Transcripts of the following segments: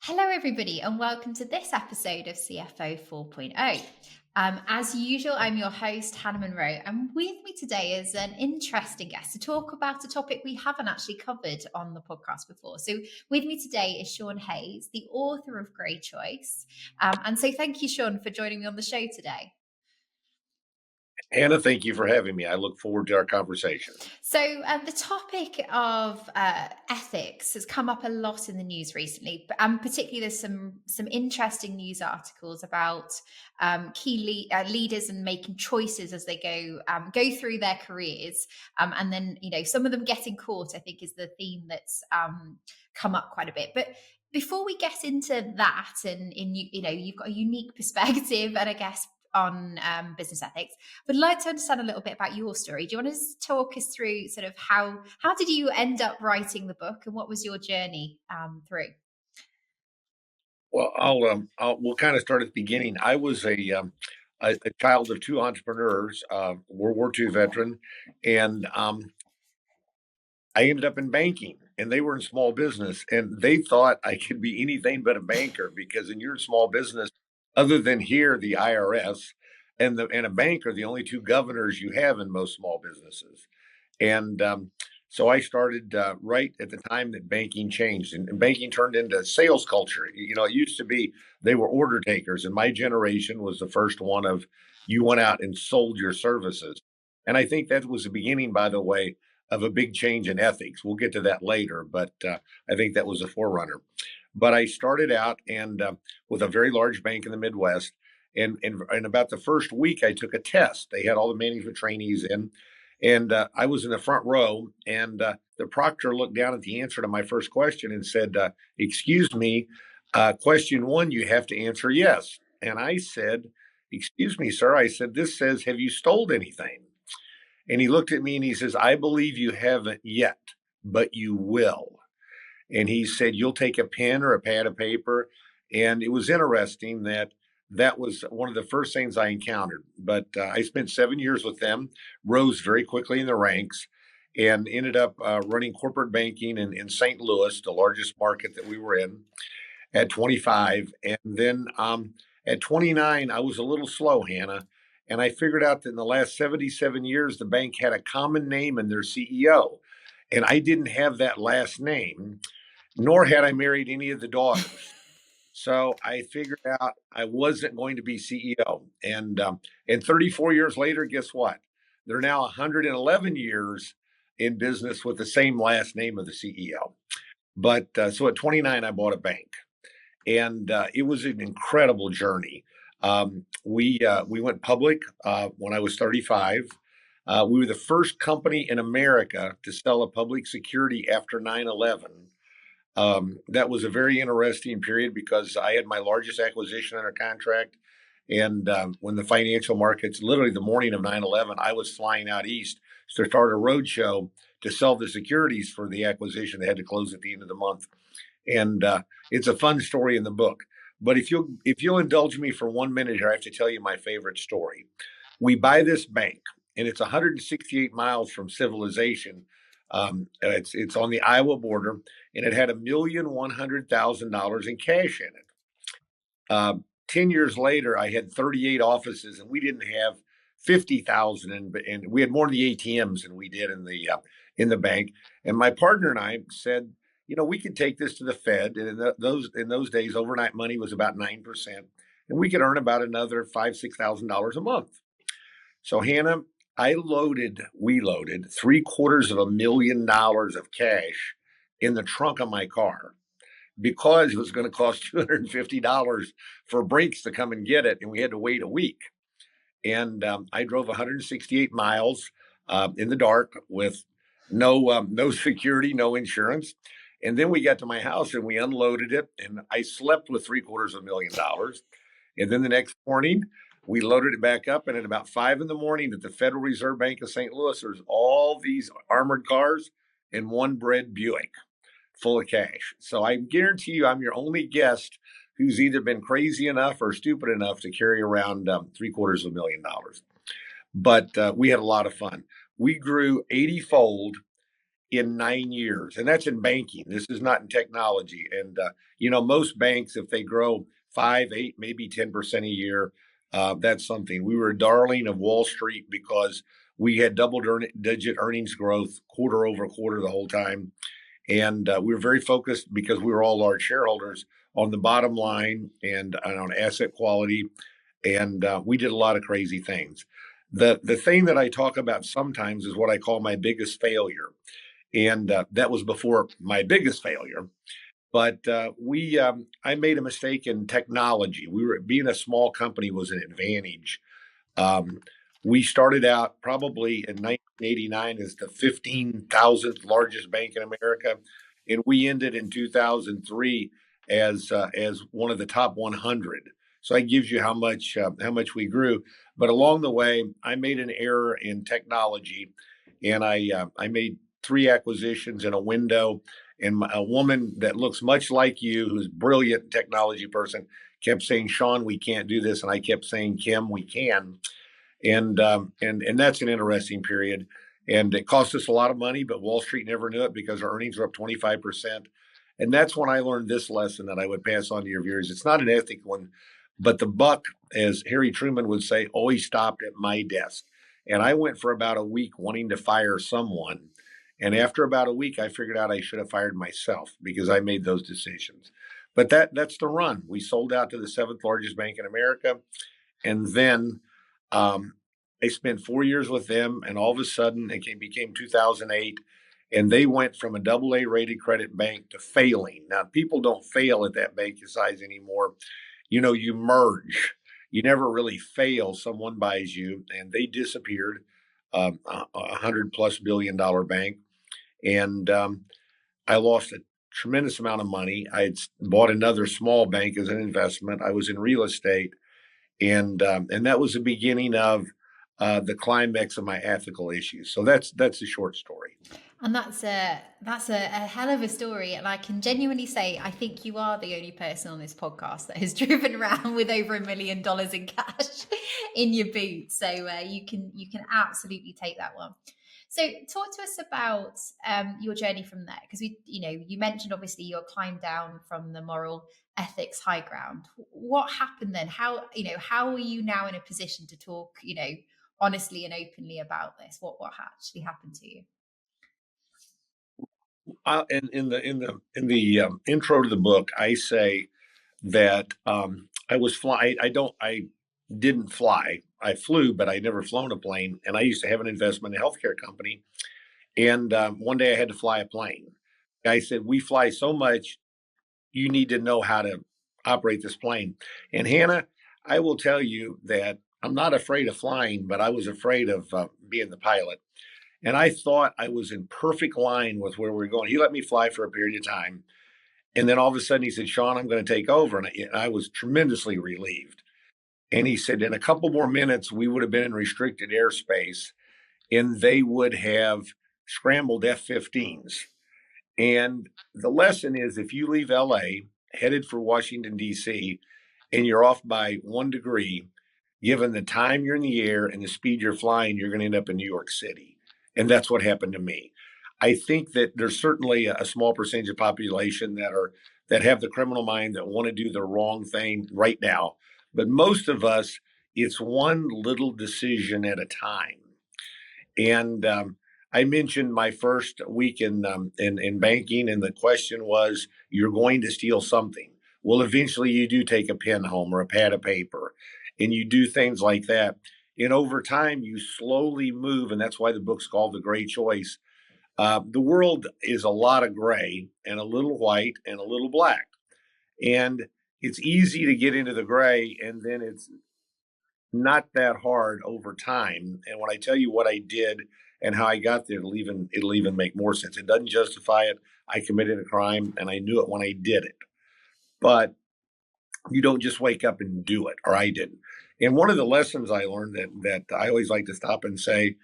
Hello, everybody, and welcome to this episode of CFO 4.0. As usual, I'm your host, Hannah Munro, and with me today is an interesting guest to talk about a topic we haven't actually covered on the podcast before. So, with me today is Shaun Hayes, the author of Grey Choice. And so, thank you, Shaun, for joining me on the show today. Hannah, thank you for having me. I look forward to our conversation. So, the topic of ethics has come up a lot in the news recently, and particularly there's some interesting news articles about key leaders and making choices as they go through their careers, and then some of them getting caught. I think is the theme that's come up quite a bit, but. Before we get into that, and you've got a unique perspective, and I guess on business ethics. Would like to understand a little bit about your story. Do you want to talk us through sort of how did you end up writing the book, and what was your journey through? Well, we'll kind of start at the beginning. I was a child of two entrepreneurs, World War II veteran, and I ended up in banking, and they were in small business, and they thought I could be anything but a banker because in your small business, other than here, the IRS and a bank are the only two governors you have in most small businesses. And so I started right at the time that banking changed, and banking turned into sales culture. It used to be they were order takers, and my generation was the first one of you went out and sold your services. And I think that was the beginning, by the way, of a big change in ethics. We'll get to that later, but I think that was a forerunner. But I started out and with a very large bank in the Midwest. And about the first week, I took a test. They had all the management trainees in, and I was in the front row, and the proctor looked down at the answer to my first question and said, "Excuse me, question one, you have to answer yes." And I said, "Excuse me, sir." I said, "This says, have you stole anything?" And he looked at me and he says, "I believe you haven't yet, but you will." And he said, "You'll take a pen or a pad of paper." And it was interesting that was one of the first things I encountered. But I spent 7 years with them, rose very quickly in the ranks, and ended up running corporate banking in St. Louis, the largest market that we were in, at 25. And then at 29, I was a little slow, Hannah. And I figured out that in the last 77 years, the bank had a common name in their CEO. And I didn't have that last name, nor had I married any of the daughters. So I figured out I wasn't going to be CEO. And 34 years later, guess what? They're now 111 years in business with the same last name of the CEO. But so at 29, I bought a bank, and it was an incredible journey. We went public when I was 35. We were the first company in America to sell a public security after 9/11. That was a very interesting period because I had my largest acquisition under contract. And when the financial markets, literally the morning of 9/11, I was flying out east to start a roadshow to sell the securities for the acquisition. They had to close at the end of the month. And it's a fun story in the book. But if you'll indulge me for 1 minute here, I have to tell you my favorite story. We buy this bank, and it's 168 miles from civilization. It's on the Iowa border, and it had $1,100,000 in cash in it. 10 years later, I had 38 offices, and we didn't have 50,000, and we had more in the ATMs than we did in the bank. And my partner and I said, we could take this to the Fed, and in those days, overnight money was about 9%, and we could earn about another $5,000-6,000 a month. So Hannah, we loaded $750,000 of cash in the trunk of my car because it was going to cost $250 for brakes to come and get it, and we had to wait a week. And I drove 168 miles in the dark with no security, no insurance. And then we got to my house and we unloaded it, and I slept with $750,000. And then the next morning, we loaded it back up, and at about 5 in the morning at the Federal Reserve Bank of St. Louis, there's all these armored cars and one red Buick full of cash. So I guarantee you, I'm your only guest who's either been crazy enough or stupid enough to carry around $750,000. But we had a lot of fun. We grew 80-fold in 9 years. And that's in banking. This is not in technology. And, most banks, if they grow 5, 8, maybe 10% a year, that's something. We were a darling of Wall Street because we had double-digit earnings growth quarter over quarter the whole time. And we were very focused because we were all large shareholders on the bottom line and on asset quality. And we did a lot of crazy things. The thing that I talk about sometimes is what I call my biggest failure. And that was before my biggest failure. But I made a mistake in technology. We were being a small company was an advantage. Um, we started out probably in 1989 as the 15,000th largest bank in America, and we ended in 2003 as one of the top 100. So that gives you how much we grew. But along the way, I made an error in technology, and I made three acquisitions in a window. And a woman that looks much like you, who's a brilliant technology person, kept saying, "Shaun, we can't do this," and I kept saying, "Kim, we can." And that's an interesting period. And it cost us a lot of money, but Wall Street never knew it because our earnings were up 25%. And that's when I learned this lesson that I would pass on to your viewers. It's not an ethical one, but the buck, as Harry Truman would say, always stopped at my desk. And I went for about a week wanting to fire someone. And after about a week, I figured out I should have fired myself because I made those decisions. But that's the run. We sold out to the seventh largest bank in America. And then um, I spent 4 years with them, and all of a sudden it became 2008, and they went from a double A rated credit bank to failing. Now, people don't fail at that bank size anymore. You merge. You never really fail. Someone buys you, and they disappeared. $100+ billion bank, and I lost a tremendous amount of money. I had bought another small bank as an investment. I was in real estate, and that was the beginning of the climax of my ethical issues. So that's a short story. And that's a hell of a story. And I can genuinely say, I think you are the only person on this podcast that has driven around with over $1 million in cash in your boot. So you can absolutely take that one. So talk to us about your journey from there, because you mentioned obviously your climb down from the moral ethics high ground. What happened then? How are you now in a position to talk honestly and openly about this? What actually happened to you? In the intro to the book, I say that I was fly. I didn't fly. I flew, but I never flown a plane. And I used to have an investment in a healthcare company. And one day I had to fly a plane. I said, "We fly so much. You need to know how to operate this plane." And Hannah, I will tell you that I'm not afraid of flying, but I was afraid of being the pilot. And I thought I was in perfect line with where we were going. He let me fly for a period of time. And then all of a sudden he said, "Shaun, I'm going to take over." And I was tremendously relieved. And he said, "In a couple more minutes, we would have been in restricted airspace and they would have scrambled F-15s. And the lesson is if you leave LA headed for Washington, D.C., and you're off by 1 degree, given the time you're in the air and the speed you're flying, you're going to end up in New York City." And that's what happened to me. I think that there's certainly a small percentage of population that have the criminal mind that want to do the wrong thing right now. But most of us, it's one little decision at a time. And I mentioned my first week in banking, and the question was, "You're going to steal something." Well, eventually you do take a pen home or a pad of paper, and you do things like that. And over time, you slowly move, and that's why the book's called The Gray Choice. The world is a lot of gray and a little white and a little black, and it's easy to get into the gray, and then it's not that hard over time. And when I tell you what I did and how I got there, it'll even make more sense. It doesn't justify it. I committed a crime and I knew it when I did it. But you don't just wake up and do it, or I didn't. And one of the lessons I learned that I always like to stop and say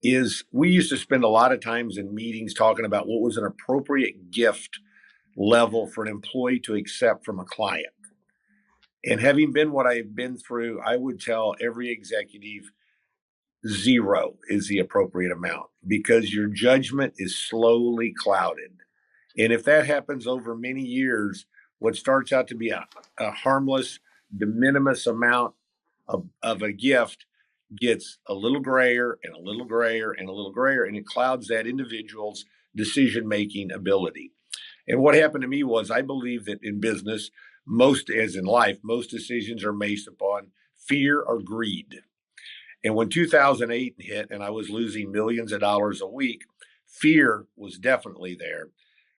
is we used to spend a lot of times in meetings talking about what was an appropriate gift level for an employee to accept from a client. And having been what I've been through, I would tell every executive, zero is the appropriate amount because your judgment is slowly clouded. And if that happens over many years, what starts out to be a harmless, de minimis amount of a gift gets a little grayer and a little grayer and a little grayer, and it clouds that individual's decision making ability. And what happened to me was I believe that in business, most as in life, most decisions are based upon fear or greed. And when 2008 hit and I was losing millions of dollars a week, fear was definitely there.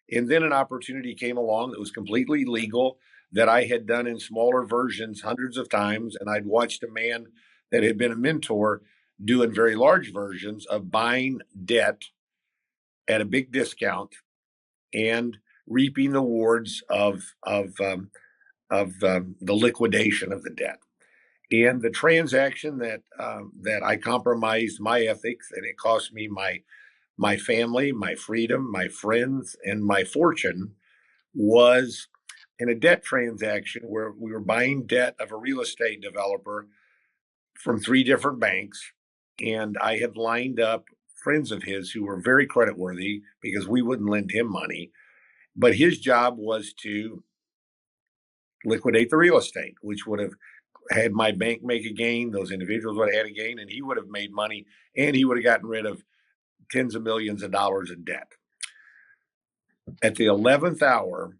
And then an opportunity came along that was completely legal that I had done in smaller versions hundreds of times. And I'd watched a man that had been a mentor do in very large versions of buying debt at a big discount and reaping the rewards of the liquidation of the debt. And the transaction that I compromised my ethics and it cost me my family, my freedom, my friends, and my fortune was in a debt transaction where we were buying debt of a real estate developer from three different banks. And I had lined up friends of his who were very creditworthy because we wouldn't lend him money. But his job was to liquidate the real estate, which would have had my bank make a gain. Those individuals would have had a gain, and he would have made money, and he would have gotten rid of tens of millions of dollars in debt. At the 11th hour,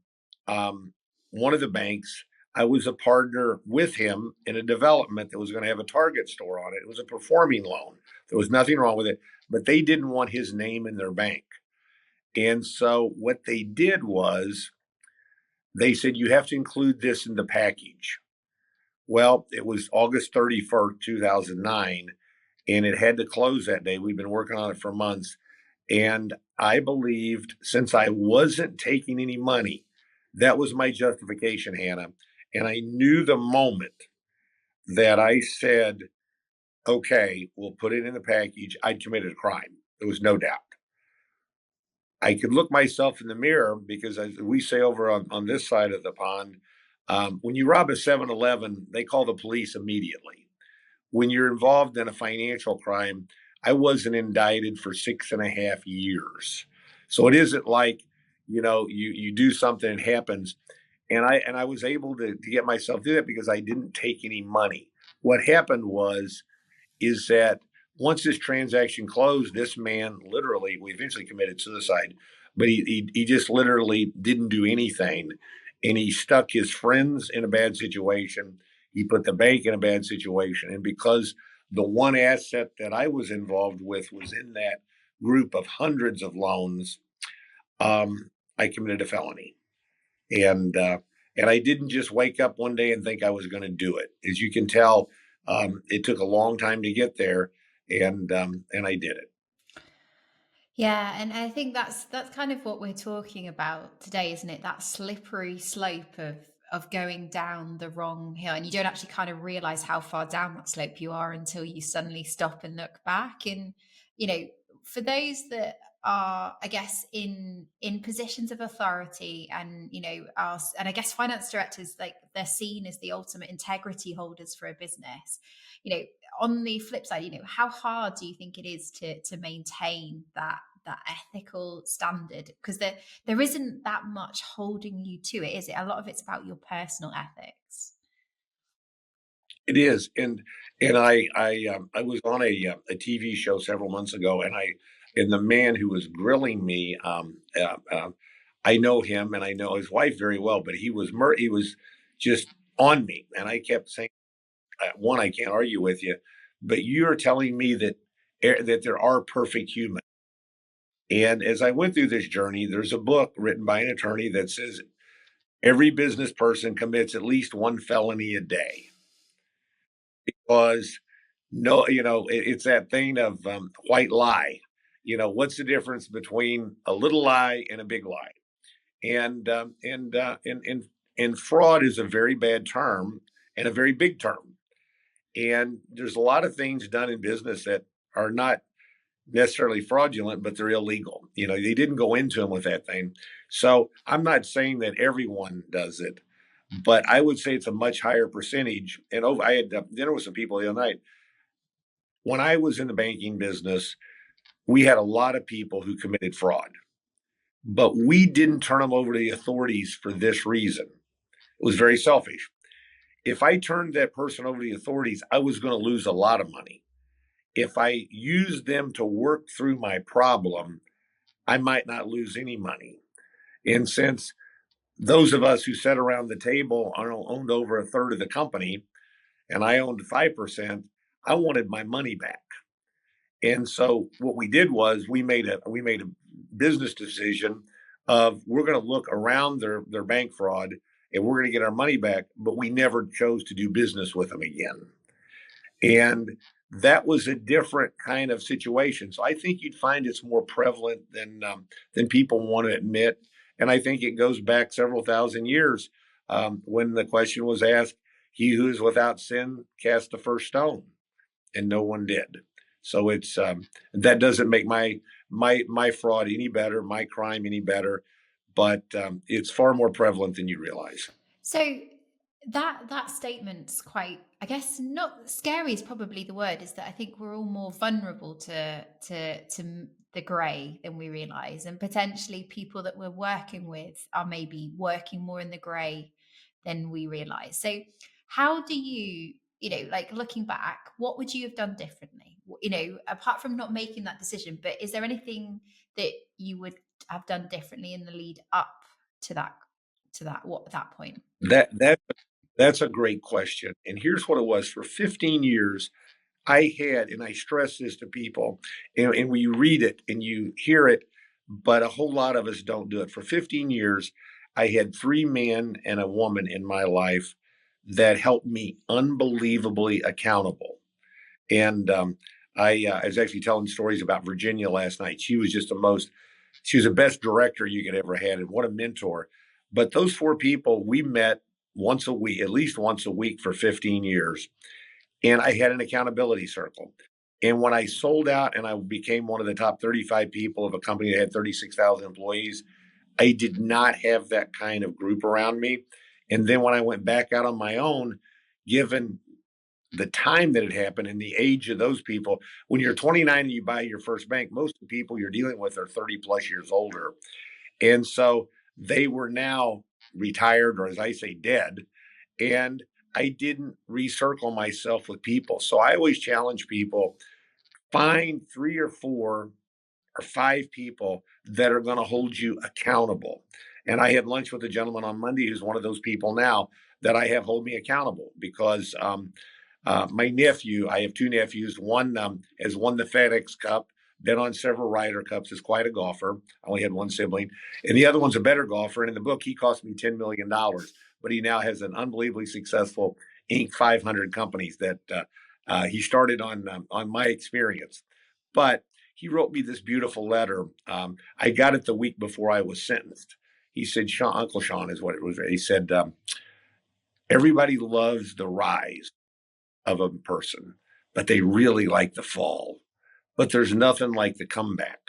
one of the banks, I was a partner with him in a development that was going to have a Target store on it. It was a performing loan. There was nothing wrong with it, but they didn't want his name in their bank. And so what they did was they said, you have to include this in the package. Well, it was August 31st, 2009, and it had to close that day. We've been working on it for months. And I believed since I wasn't taking any money, that was my justification, Hannah. And I knew the moment that I said, okay, we'll put it in the package, I committed a crime. There was no doubt. I could look myself in the mirror because, as we say over on this side of the pond, when you rob a 7-Eleven, they call the police immediately. When you're involved in a financial crime, I wasn't indicted for 6.5 years. So it isn't like, you do something, it happens. And I was able to get myself through that because I didn't take any money. What happened is that once this transaction closed, this man literally, we eventually committed suicide, but he just literally didn't do anything. And he stuck his friends in a bad situation. He put the bank in a bad situation. And because the one asset that I was involved with was in that group of hundreds of loans, I committed a felony. And I didn't just wake up one day and think I was going to do it. As you can tell, it took a long time to get there, and I did it. Yeah, and I think that's kind of what we're talking about today, isn't it? That slippery slope of going down the wrong hill, and you don't actually kind of realize how far down that slope you are until you suddenly stop and look back. And you know, for those that are, I guess, in positions of authority, and are, and I guess finance directors, like, they're seen as the ultimate integrity holders for a business. You know, on the flip side, how hard do you think it is to maintain that ethical standard? Because there isn't that much holding you to it, is it? A lot of it's about your personal ethics. It is, and I was on a TV show several months ago, and the man who was grilling me, I know him and I know his wife very well, but he was just on me, and I kept saying, one, I can't argue with you, but you're telling me that there are perfect humans. And as I went through this journey, there's a book written by an attorney that says every business person commits at least one felony a day because no, it's that thing of white lie. What's the difference between a little lie and a big lie? And fraud is a very bad term and a very big term. And there's a lot of things done in business that are not necessarily fraudulent, but they're illegal. They didn't go into them with that thing. So I'm not saying that everyone does it, but I would say it's a much higher percentage. And I had dinner with some people the other night. when I was in the banking business, we had a lot of people who committed fraud, but we didn't turn them over to the authorities for this reason. It was very selfish. If I turned that person over to the authorities, I was going to lose a lot of money. If I used them to work through my problem, I might not lose any money. And since those of us who sat around the table owned over a third of the company, and I owned 5%, I wanted my money back. And so what we did was we made a business decision of we're going to look around their bank fraud and we're going to get our money back, but we never chose to do business with them again. And that was a different kind of situation. So I think you'd find it's more prevalent than people want to admit. And I think it goes back several thousand years when the question was asked, "He who is without sin cast the first stone," and no one did. So it's that doesn't make my fraud any better, my crime any better, but it's far more prevalent than you realize. So that statement's quite, I guess, not scary is probably the word, is that I think we're all more vulnerable to the grey than we realize, and potentially people that we're working with are maybe working more in the grey than we realize. So how do you, like looking back, what would you have done differently? Apart from not making that decision, but is there anything that you would have done differently in the lead up to that point? That that's a great question. And here's what it was. For 15 years, I had, and I stress this to people, and when you read it and you hear it, but a whole lot of us don't do it. For 15 years, I had three men and a woman in my life that helped me unbelievably accountable. And I was actually telling stories about Virginia last night. She was the best director you could ever had, and what a mentor. But those four people, we met once a week, at least once a week for 15 years. And I had an accountability circle. And when I sold out and I became one of the top 35 people of a company that had 36,000 employees, I did not have that kind of group around me. And then when I went back out on my own, given the time that it happened and the age of those people, when you're 29 and you buy your first bank, most of the people you're dealing with are 30 plus years older. And so they were now retired, or as I say, dead. And I didn't recircle myself with people. So I always challenge people, find three or four or five people that are going to hold you accountable. And I had lunch with a gentleman on Monday who's one of those people now that I have hold me accountable because my nephew, I have two nephews. One has won the FedEx Cup, been on several Ryder Cups, is quite a golfer. I only had one sibling. And the other one's a better golfer. And in the book, he cost me $10 million, but he now has an unbelievably successful Inc. 500 companies that he started on my experience. But he wrote me this beautiful letter. I got it the week before I was sentenced. He said, Shaun, Uncle Shaun is what it was. He said, everybody loves the rise of a person, but they really like the fall. But there's nothing like the comeback.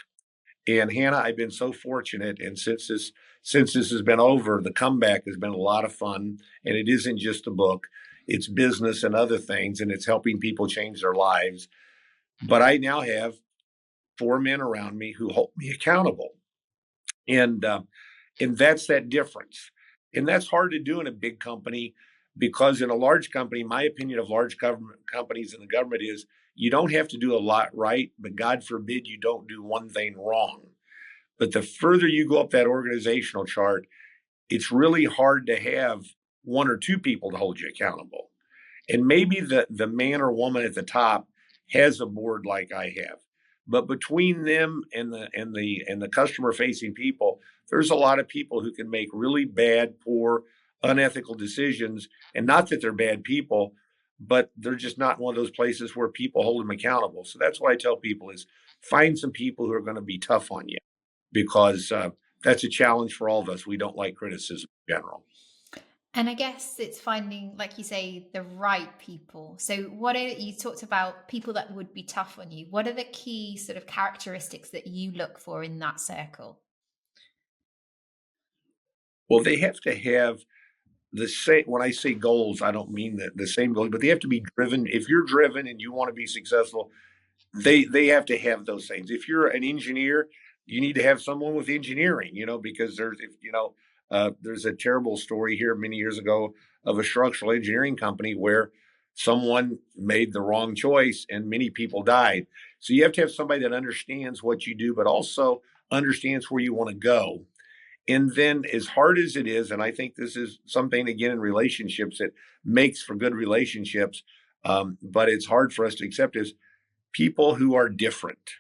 And Hannah, I've been so fortunate, and since this has been over, the comeback has been a lot of fun. And it isn't just a book; it's business and other things, and it's helping people change their lives. But I now have four men around me who hold me accountable, and that's that difference. And that's hard to do in a big company because in a large company, my opinion of large government companies and the government is you don't have to do a lot right, but God forbid you don't do one thing wrong. But the further you go up that organizational chart, it's really hard to have one or two people to hold you accountable. And maybe the man or woman at the top has a board like I have, but between them and the customer facing people, there's a lot of people who can make really bad, poor, unethical decisions. And not that they're bad people, but they're just not one of those places where people hold them accountable. So that's what I tell people is find some people who are going to be tough on you because that's a challenge for all of us. We don't like criticism in general. And I guess it's finding, like you say, the right people. So, you talked about people that would be tough on you? What are the key sort of characteristics that you look for in that circle? Well, they have to have the same. When I say goals, I don't mean the same goals, but they have to be driven. If you're driven and you want to be successful, they have to have those things. If you're an engineer, you need to have someone with engineering, because there's a terrible story here many years ago of a structural engineering company where someone made the wrong choice and many people died. So you have to have somebody that understands what you do, but also understands where you want to go. And then, as hard as it is, and I think this is something again in relationships that makes for good relationships, but it's hard for us to accept, is people who are different.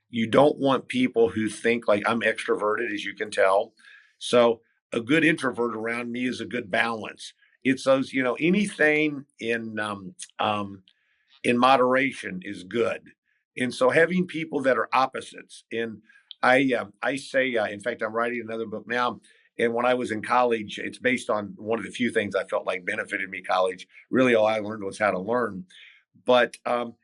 You don't want people who think like I'm extroverted, as you can tell. So a good introvert around me is a good balance. It's those, anything in moderation is good. And so having people that are opposites. And I say, in fact, I'm writing another book now. And when I was in college, it's based on one of the few things I felt like benefited me college. Really, all I learned was how to learn. But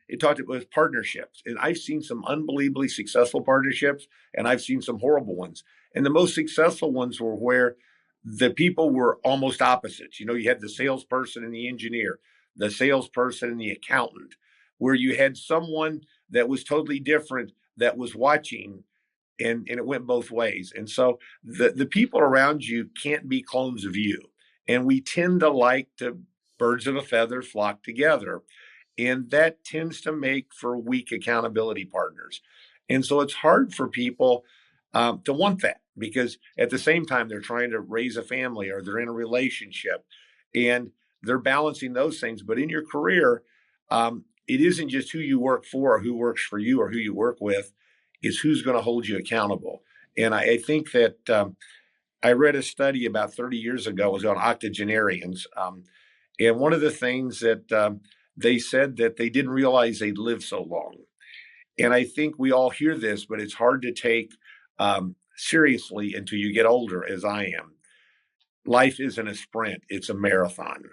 it talked about partnerships, and I've seen some unbelievably successful partnerships, and I've seen some horrible ones. And the most successful ones were where the people were almost opposites. You had the salesperson and the engineer, the salesperson and the accountant, where you had someone that was totally different that was watching, and it went both ways. And so the people around you can't be clones of you. And we tend to like to birds of a feather flock together. And that tends to make for weak accountability partners. And so it's hard for people to want that, because at the same time, they're trying to raise a family or they're in a relationship and they're balancing those things. But in your career, it isn't just who you work for or who works for you or who you work with, it's who's going to hold you accountable. And I think that I read a study about 30 years ago, it was on octogenarians. And one of the things that they said that they didn't realize they'd live so long. And I think we all hear this, but it's hard to take seriously until you get older, as I am. Life isn't a sprint, it's a marathon.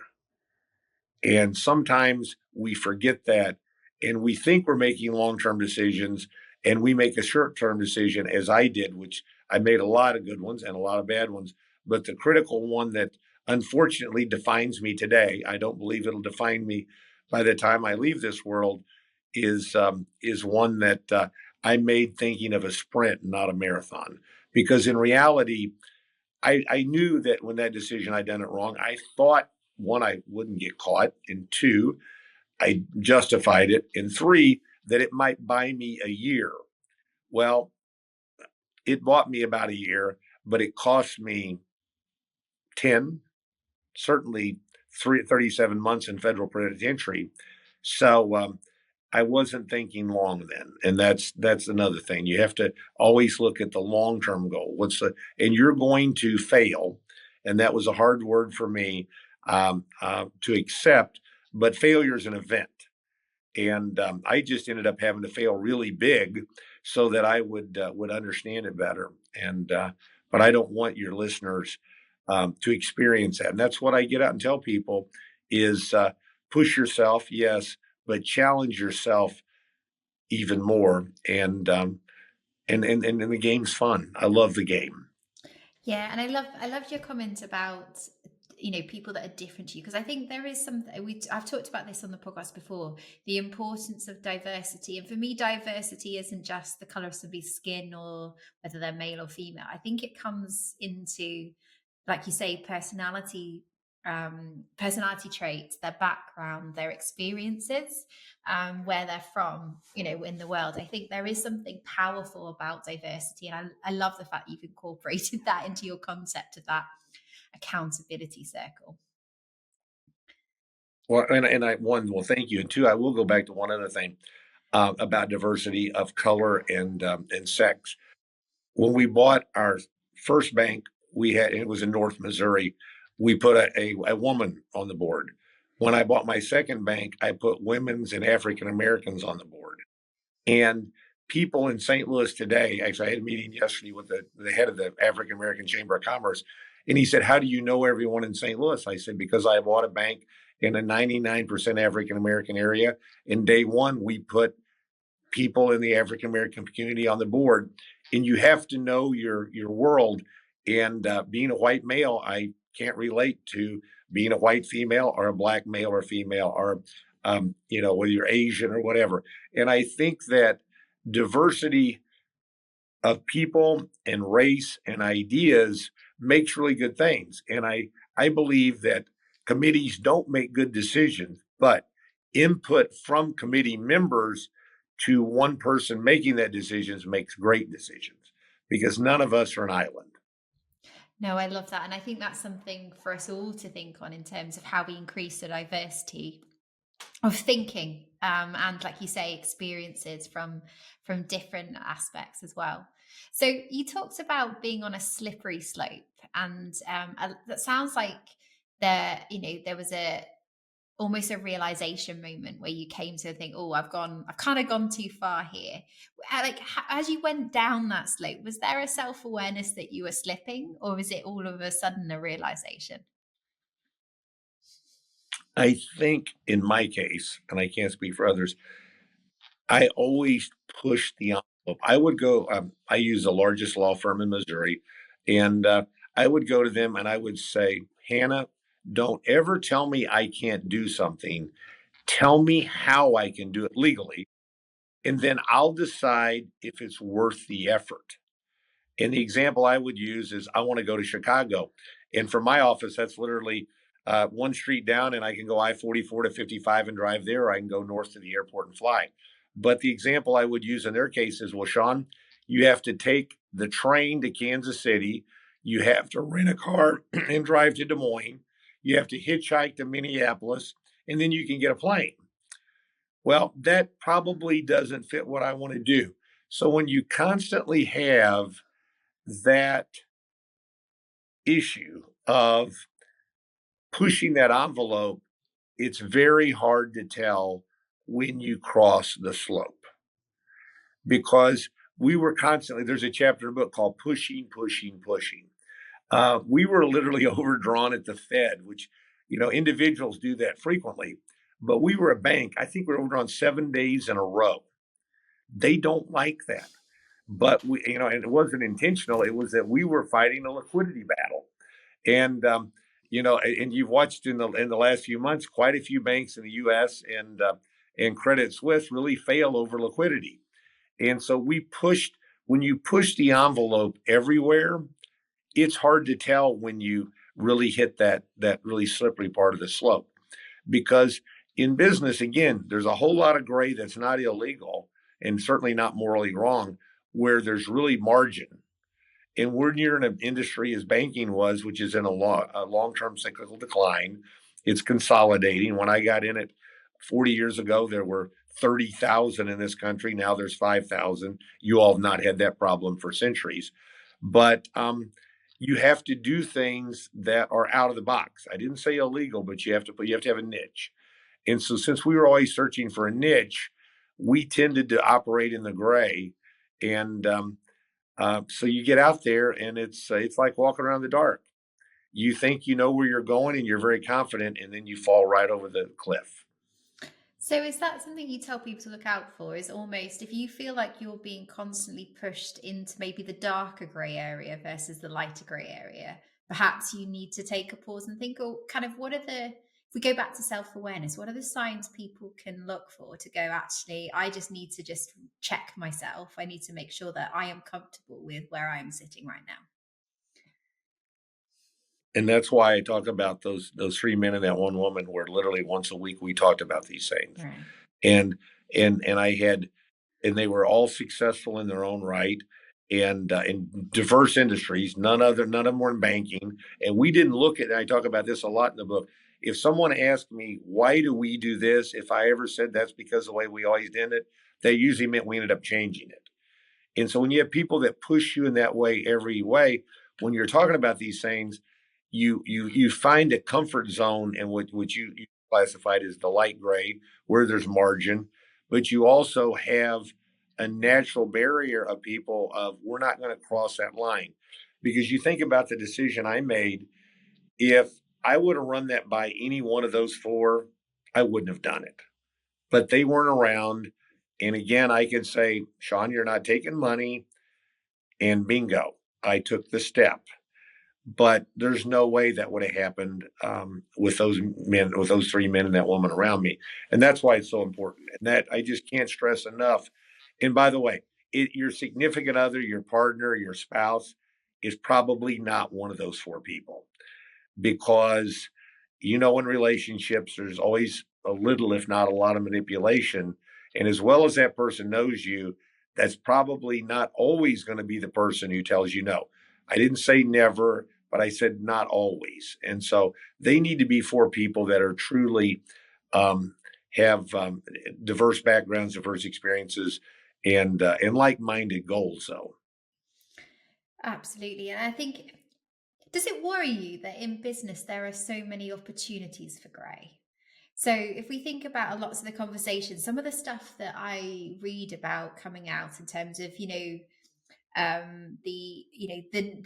And sometimes we forget that and we think we're making long term decisions and we make a short term decision, as I did, which I made a lot of good ones and a lot of bad ones. But the critical one that unfortunately defines me today, I don't believe it'll define me by the time I leave this world, is one that I made thinking of a sprint, not a marathon. Because in reality, I knew that when that decision I'd done it wrong. I thought, one, I wouldn't get caught, and two, I justified it, and three, that it might buy me a year. Well, it bought me about a year, but it cost me 10, certainly 37 months in federal penitentiary. So I wasn't thinking long then, and that's another thing. You have to always look at the long term goal. And you're going to fail, and that was a hard word for me to accept. But failure is an event, and I just ended up having to fail really big so that I would understand it better. And but I don't want your listeners to experience that, and that's what I get out and tell people is push yourself, yes, but challenge yourself even more. And the game's fun. I love the game. Yeah, and I loved your comment about people that are different to you, because I think there is something I've talked about this on the podcast before, the importance of diversity. And for me, diversity isn't just the color of somebody's skin or whether they're male or female. I think it comes into, like you say, personality traits, their background, their experiences, where they're from, in the world. I think there is something powerful about diversity, and I love the fact you've incorporated that into your concept of that accountability circle. Well, well, thank you, and two, I will go back to one other thing about diversity of color and sex. When we bought our first bank, it was in North Missouri. We put a woman on the board. When I bought my second bank, I put women's and African Americans on the board. And people in St. Louis today, actually, I had a meeting yesterday with the head of the African American Chamber of Commerce, and he said, "How do you know everyone in St. Louis?" I said, "Because I bought a bank in a 99% African American area. In day one, we put people in the African American community on the board, and you have to know your world. And being a white male, I can't relate to being a white female or a black male or female or whether you're Asian or whatever. And I think that diversity of people and race and ideas makes really good things. And I believe that committees don't make good decisions, but input from committee members to one person making that decisions makes great decisions because none of us are an island. No, I love that. And I think that's something for us all to think on in terms of how we increase the diversity of thinking, and like you say, experiences from different aspects as well. So you talked about being on a slippery slope, and that sounds like there was a almost a realization moment where you came to think, oh, I've kind of gone too far here. As you went down that slope, was there a self-awareness that you were slipping, or was it all of a sudden a realization? I think in my case, and I can't speak for others, I always push the envelope. I would go, I use the largest law firm in Missouri, and I would go to them and I would say, Hannah, don't ever tell me I can't do something. Tell me how I can do it legally, and then I'll decide if it's worth the effort. And the example I would use is I want to go to Chicago. And from my office, that's literally one street down, and I can go I-44 to 55 and drive there, or I can go north to the airport and fly. But the example I would use in their case is, well, Shaun, you have to take the train to Kansas City. You have to rent a car and drive to Des Moines. You have to hitchhike to Minneapolis, and then you can get a plane. Well, that probably doesn't fit what I want to do. So when you constantly have that issue of pushing that envelope, it's very hard to tell when you cross the slope because we were constantly, there's a chapter in the book called Pushing, Pushing, Pushing. We were literally overdrawn at the Fed, which, individuals do that frequently. But we were a bank. I think we were overdrawn 7 days in a row. They don't like that. But and it wasn't intentional. It was that we were fighting a liquidity battle. And and you've watched in the last few months, quite a few banks in the U.S. and Credit Suisse really fail over liquidity. And so we pushed. When you push the envelope everywhere, it's hard to tell when you really hit that really slippery part of the slope. Because in business, again, there's a whole lot of gray that's not illegal and certainly not morally wrong, where there's really margin. And we're near an industry as banking was, which is in a long-term cyclical decline. It's consolidating. When I got in it 40 years ago, there were 30,000 in this country. Now there's 5,000. You all have not had that problem for centuries. But you have to do things that are out of the box. I didn't say illegal, but you have to have a niche. And so since we were always searching for a niche, we tended to operate in the gray. And so you get out there, and it's like walking around the dark. You think you know where you're going, and you're very confident, and then you fall right over the cliff. So is that something you tell people to look out for? Is almost if you feel like you're being constantly pushed into maybe the darker grey area versus the lighter grey area, perhaps you need to take a pause and think, oh, kind of if we go back to self-awareness, what are the signs people can look for to go, actually, I just need to just check myself. I need to make sure that I am comfortable with where I am sitting right now. And that's why I talk about those three men and that one woman, where literally once a week we talked about these things. Right. And I had, and they were all successful in their own right, and in diverse industries. None of them were in banking. And we didn't look at. And I talk about this a lot in the book. If someone asked me why do we do this, if I ever said that's because of the way we always did it, that usually meant we ended up changing it. And so when you have people that push you in that way every way, when you're talking about these things, you find a comfort zone in which you classified as the light gray, where there's margin, but you also have a natural barrier of people of we're not going to cross that line. Because you think about the decision I made, if I would have run that by any one of those four, I wouldn't have done it. But they weren't around. And again, I could say, Shaun, you're not taking money. And bingo, I took the step. but there's no way that would have happened with those men, with those three men and that woman around me. And that's why it's so important. And that I just can't stress enough. And by the way, your significant other, your partner, your spouse is probably not one of those four people, because in relationships there's always a little, if not a lot, of manipulation. And as well as that person knows you, that's probably not always going to be the person who tells you no. I didn't say never, but I said not always. And so they need to be for people that are truly um, have diverse backgrounds, diverse experiences, and like-minded goals. So Absolutely. And I think, does it worry you that in business there are so many opportunities for grey? So if we think about a lot of the conversations, some of the stuff that I read about coming out in terms of, the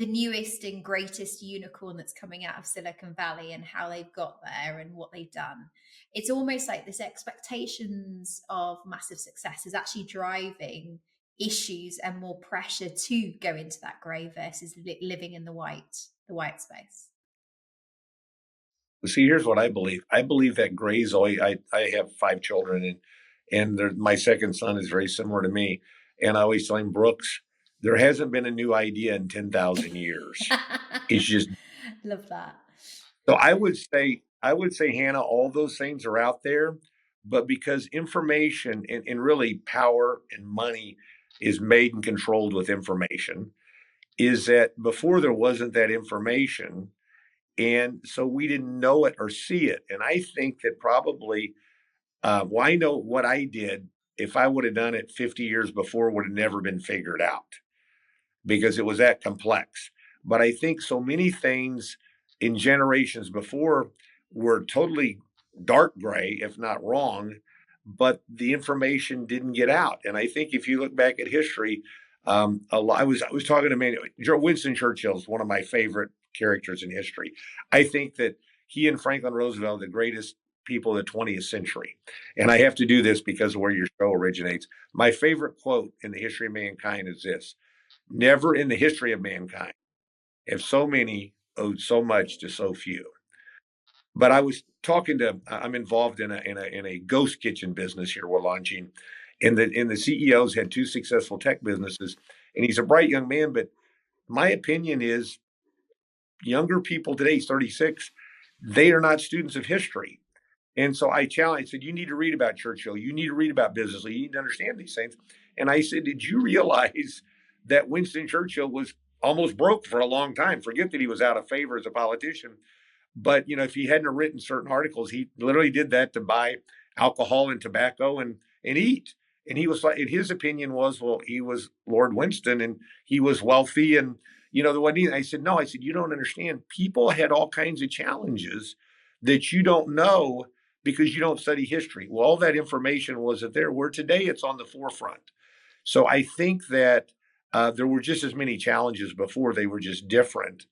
newest and greatest unicorn that's coming out of Silicon Valley and how they've got there and what they've done, it's almost like this expectations of massive success is actually driving issues and more pressure to go into that grey versus living in the white space. see, here's what I believe. I believe that gray's always. I have five children, and my second son is very similar to me. And I always tell him, Brooks, there hasn't been a new idea in 10,000 years. It's just Love that. so. I would say, Hannah, all those things are out there, but because information and really power and money is made and controlled with information, is that before there wasn't that information, and so we didn't know it or see it. And I think that probably, well, I know what I did, if I would have done it 50 years before, would have never been figured out because it was that complex. But I think so many things in generations before were totally dark gray, if not wrong, but the information didn't get out. And I think if you look back at history, a lot, I was talking to Winston Churchill is one of my favorite characters in history. I think that he and Franklin Roosevelt are the greatest people of the 20th century. And I have to do this because of where your show originates. My favorite quote in the history of mankind is this: never in the history of mankind have so many owed so much to so few. But I was talking to, I'm involved in a ghost kitchen business here we're launching. And the CEOs had two successful tech businesses. And he's a bright young man, but my opinion is younger people today, he's 36, they are not students of history. And so I said, you need to read about Churchill. You need to read about business. You need to understand these things. And I said, did you realize that Winston Churchill was almost broke for a long time? Forget that he was out of favor as a politician. But if he hadn't written certain articles, he literally did that to buy alcohol and tobacco and eat. And he was like, and his opinion was, well, he was Lord Winston and he was wealthy, and the one. I said, no, I said, you don't understand. People had all kinds of challenges that you don't know because you don't study history. Well, all that information wasn't there. Where today it's on the forefront. So I think that there were just as many challenges before. They were just different.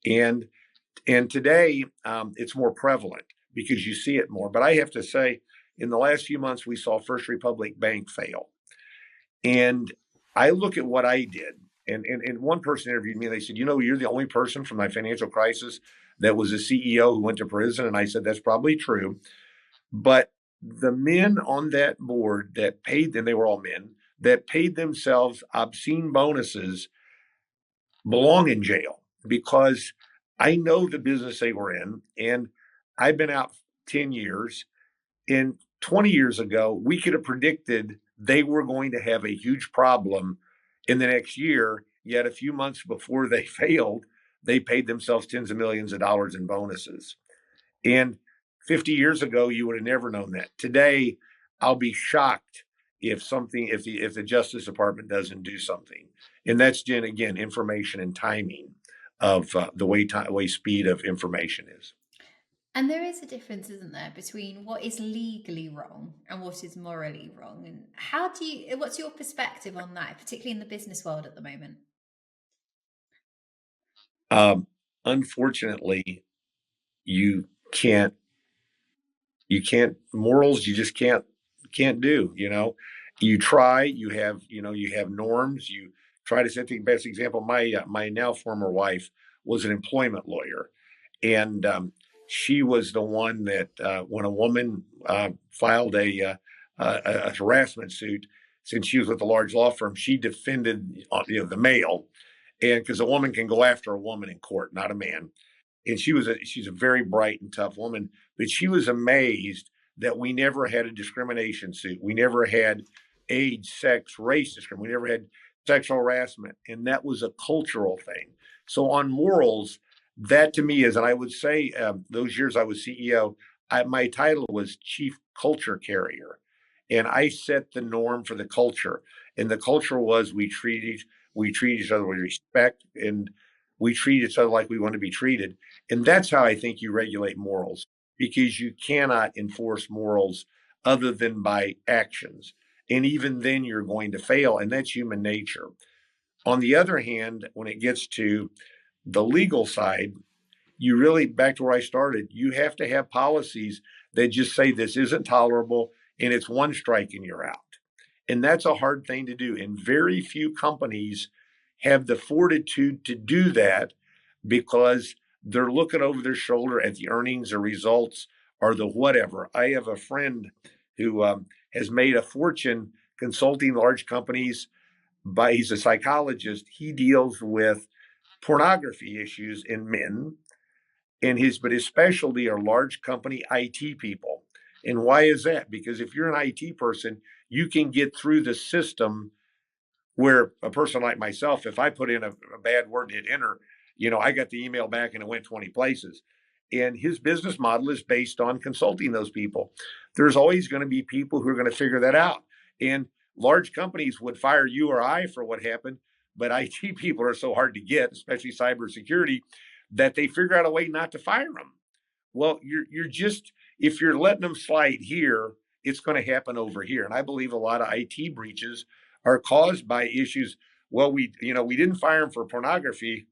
And and today, it's more prevalent because you see it more. But I have to say, in the last few months, we saw First Republic Bank fail. And I look at what I did. And one person interviewed me and they said, you're the only person from my financial crisis that was a CEO who went to prison. And I said, that's probably true. But the men on that board that paid, and they were all men, that paid themselves obscene bonuses belong in jail because I know the business they were in, and I've been out 10 years. And 20 years ago, we could have predicted they were going to have a huge problem in the next year. Yet a few months before they failed, they paid themselves tens of millions of dollars in bonuses. And 50 years ago, you would have never known that. Today, I'll be shocked if the Justice Department doesn't do something. And that's again information and timing of the way speed of information is. And there is a difference, isn't there, between what is legally wrong and what is morally wrong? And what's your perspective on that, particularly in the business world at the moment? Unfortunately, you can't morals. You just can't do. You try. You have norms. You try to set the best example. My now former wife was an employment lawyer. And she was the one that when a woman filed a harassment suit, since she was with a large law firm, she defended the male, and because a woman can go after a woman in court, not a man. And she's a very bright and tough woman, but she was amazed that we never had a discrimination suit. We never had age, sex, race discrimination. We never had sexual harassment, and that was a cultural thing. So on morals, that to me is, and I would say those years I was CEO, my title was chief culture carrier, and I set the norm for the culture. And the culture was we treat each other with respect, and we treat each other like we want to be treated. And that's how I think you regulate morals, because you cannot enforce morals other than by actions. And even then, you're going to fail, and that's human nature. On the other hand, when it gets to the legal side, you really, back to where I started, you have to have policies that just say this isn't tolerable and it's one strike and you're out. And that's a hard thing to do. And very few companies have the fortitude to do that because they're looking over their shoulder at the earnings or results or the whatever. I have a friend who has made a fortune consulting large companies. He's a psychologist. He deals with pornography issues in men, but his specialty are large company IT people. And why is that? Because if you're an IT person, you can get through the system, where a person like myself, if I put in a bad word and hit enter, I got the email back and it went 20 places. And his business model is based on consulting those people. There's always going to be people who are going to figure that out. And large companies would fire you or I for what happened, but IT people are so hard to get, especially cybersecurity, that they figure out a way not to fire them. Well, you're just, if you're letting them slide here, it's going to happen over here. And I believe a lot of IT breaches are caused by issues. Well, we didn't fire them for pornography,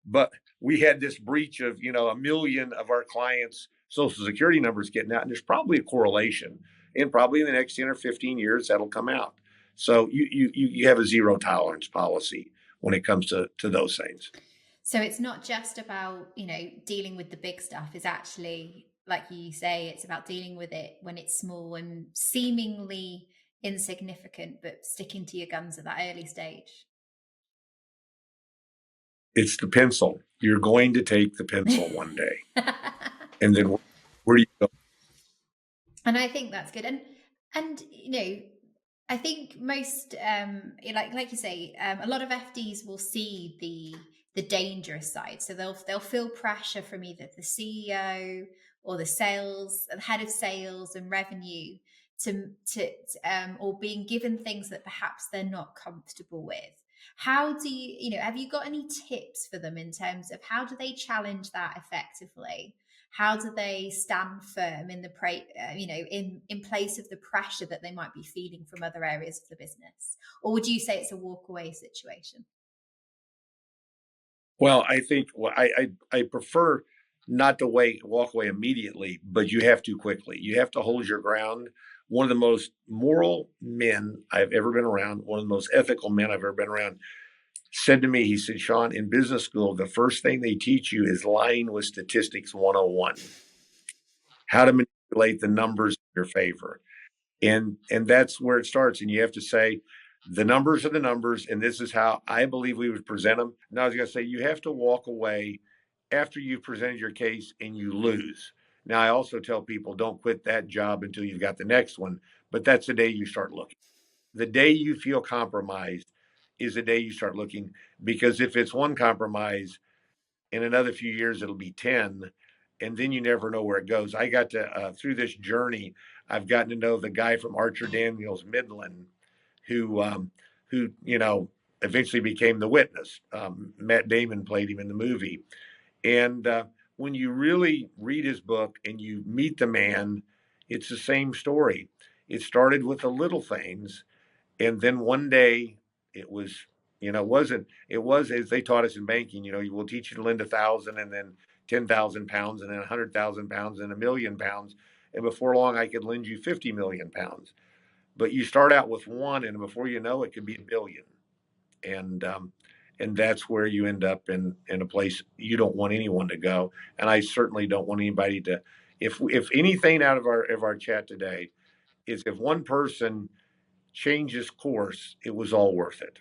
but we had this breach of, a million of our clients' social security numbers getting out. And there's probably a correlation. And probably in the next 10 or 15 years, that'll come out. So you have a zero tolerance policy when it comes to those things. So it's not just about, dealing with the big stuff. It's actually, like you say, it's about dealing with it when it's small and seemingly insignificant, but sticking to your guns at that early stage. It's the pencil. You're going to take the pencil one day. And then where do you go? And I think that's good. And I think most like you say, a lot of FDs will see the dangerous side. So they'll feel pressure from either the CEO or the head of sales and revenue or being given things that perhaps they're not comfortable with. How do have you got any tips for them in terms of how do they challenge that effectively? How do they stand firm in in place of the pressure that they might be feeling from other areas of the business? Or would you say it's a walk away situation? Well, I think I prefer not to walk away immediately, but you have to quickly. You have to hold your ground. One of the most moral men I've ever been around, one of the most ethical men I've ever been around, said to me, he said, Shaun, in business school, the first thing they teach you is lying with statistics 101, how to manipulate the numbers in your favor. And that's where it starts. And you have to say, the numbers are the numbers, and this is how I believe we would present them. And I was going to say, you have to walk away after you've presented your case and you lose. Now, I also tell people, don't quit that job until you've got the next one, but that's the day you start looking. The day you feel compromised is the day you start looking, because if it's one compromise, in another few years it'll be 10, and then you never know where it goes. I got to through this journey, I've gotten to know the guy from Archer Daniels Midland, who eventually became the witness. Matt Damon played him in the movie. And when you really read his book and you meet the man, it's the same story. It started with the little things, and then one day it was, it was as they taught us in banking, we'll teach you to lend 1,000 and then 10,000 pounds and then 100,000 pounds and 1,000,000 pounds. And before long, I could lend you 50 million pounds. But you start out with one, and before you know it, could be a billion. And and that's where you end up in a place you don't want anyone to go. And I certainly don't want anybody to. If anything out of our chat today is if one person changes course, it was all worth it.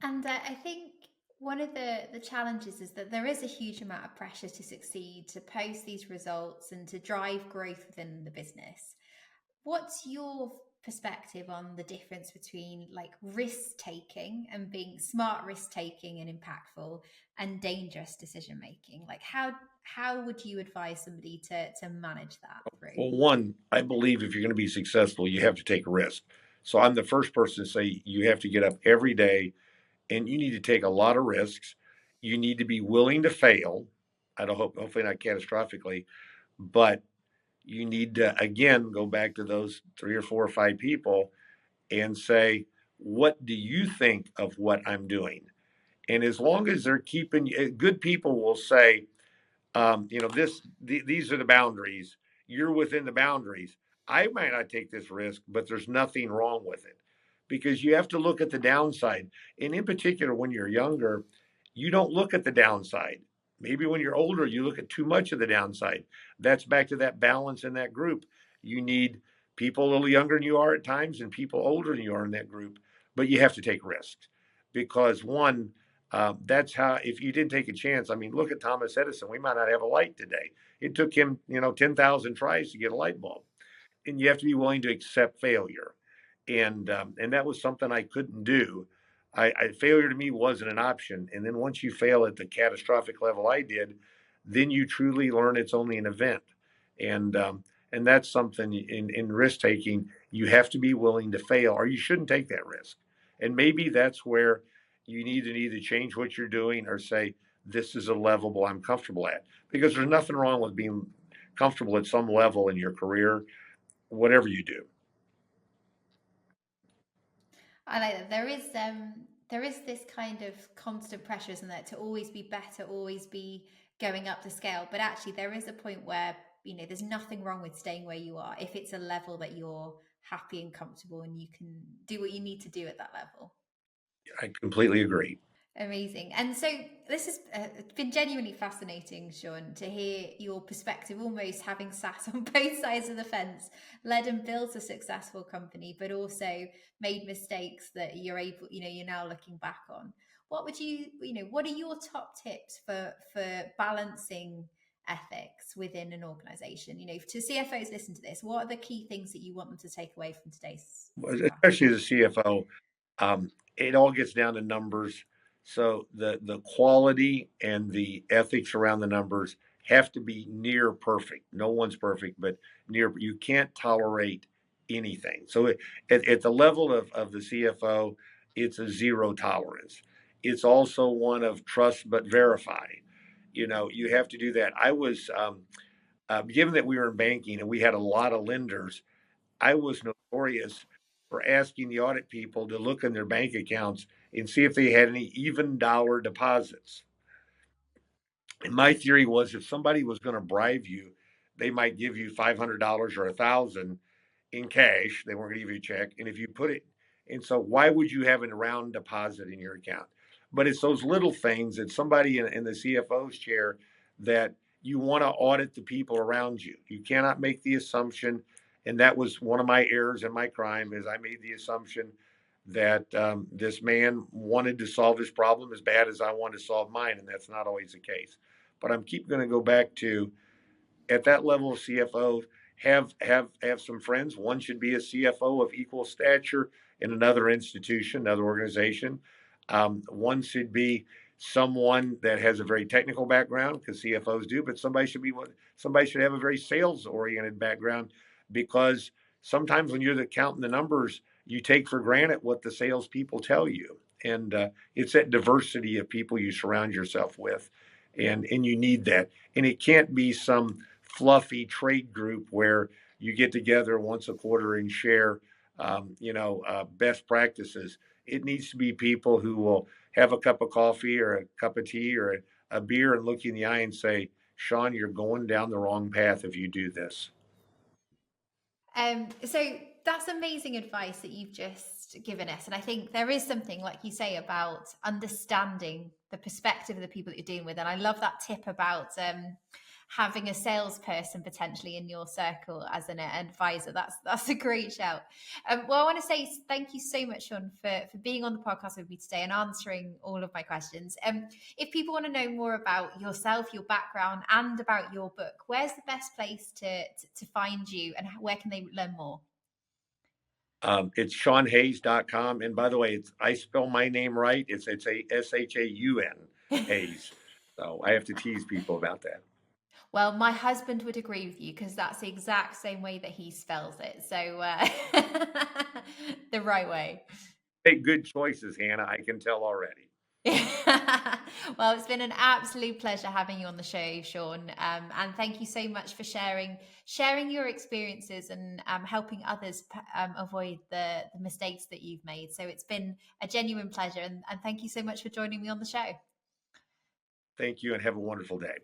And I think one of the challenges is that there is a huge amount of pressure to succeed, to post these results, and to drive growth within the business. What's your perspective on the difference between like risk taking and being smart risk taking and impactful, and dangerous decision making? Like how would you advise somebody to manage that through? Well, one, I believe if you're going to be successful, you have to take a risk. So I'm the first person to say you have to get up every day and you need to take a lot of risks. You need to be willing to fail. I don't hope, hopefully not catastrophically, but you need to again go back to those three or four or five people and say, what do you think of what I'm doing? And as long as they're keeping good people will say, these are the boundaries. You're within the boundaries. I might not take this risk, but there's nothing wrong with it because you have to look at the downside. And in particular, when you're younger, you don't look at the downside. Maybe when you're older, you look at too much of the downside. That's back to that balance in that group. You need people a little younger than you are at times and people older than you are in that group, but you have to take risks because one, that's how, if you didn't take a chance, I mean, look at Thomas Edison. We might not have a light today. It took him, 10,000 tries to get a light bulb. And you have to be willing to accept failure. And that was something I couldn't do. Failure to me wasn't an option. And then once you fail at the catastrophic level I did, then you truly learn it's only an event. And, and that's something in risk taking, you have to be willing to fail or you shouldn't take that risk. And maybe that's where you need to either change what you're doing or say, this is a level I'm comfortable at. Because there's nothing wrong with being comfortable at some level in your career, whatever you do. I like that. There is this kind of constant pressure, isn't there, to always be better, always be going up the scale. But actually there is a point where, there's nothing wrong with staying where you are if it's a level that you're happy and comfortable and you can do what you need to do at that level. I completely agree. Amazing. And so this has it's been genuinely fascinating, Shaun, to hear your perspective, almost having sat on both sides of the fence, led and built a successful company, but also made mistakes that you're able, you're now looking back on. What would what are your top tips for balancing ethics within an organization? To CFOs listen to this, what are the key things that you want them to take away from today's podcast? Especially as a CFO, it all gets down to numbers. So the quality and the ethics around the numbers have to be near perfect. No one's perfect, but near. You can't tolerate anything. So at the level of the CFO, it's a zero tolerance. It's also one of trust but verify. You have to do that. I was given that we were in banking and we had a lot of lenders. I was notorious for asking the audit people to look in their bank accounts and see if they had any even dollar deposits. And my theory was if somebody was going to bribe you, they might give you $500 or 1,000 in cash. They weren't going to give you a check. And if you put it, and so why would you have a round deposit in your account? But it's those little things that somebody in the CFO's chair that you want to audit the people around you. You cannot make the assumption, and that was one of my errors and my crime is I made the assumption that this man wanted to solve his problem as bad as I wanted to solve mine, and that's not always the case. But I'm keep going to go back to at that level of CFO, have some friends. One should be a CFO of equal stature in another institution, another organization. One should be someone that has a very technical background because CFOs do, but somebody should have a very sales oriented background because sometimes when you're counting the numbers, you take for granted what the salespeople tell you, and it's that diversity of people you surround yourself with, and you need that, and it can't be some fluffy trade group where you get together once a quarter and share, best practices. It needs to be people who will have a cup of coffee or a cup of tea or a beer and look you in the eye and say, Shaun, you're going down the wrong path if you do this. So That's amazing advice that you've just given us. And I think there is something, like you say, about understanding the perspective of the people that you're dealing with. And I love that tip about having a salesperson potentially in your circle as an advisor. That's a great shout. Well, I want to say thank you so much, Shaun, for being on the podcast with me today and answering all of my questions. If people want to know more about yourself, your background, and about your book, where's the best place to find you, and where can they learn more? It's ShaunHayes.com. And by the way, I spell my name right. It's a SHAUN Hayes. So I have to tease people about that. Well, my husband would agree with you because that's the exact same way that he spells it. So the right way. Make good choices, Hannah. I can tell already. Well, it's been an absolute pleasure having you on the show, Shaun, and thank you so much for sharing your experiences and helping others avoid the mistakes that you've made. So it's been a genuine pleasure, and thank you so much for joining me on the show. Thank you and have a wonderful day.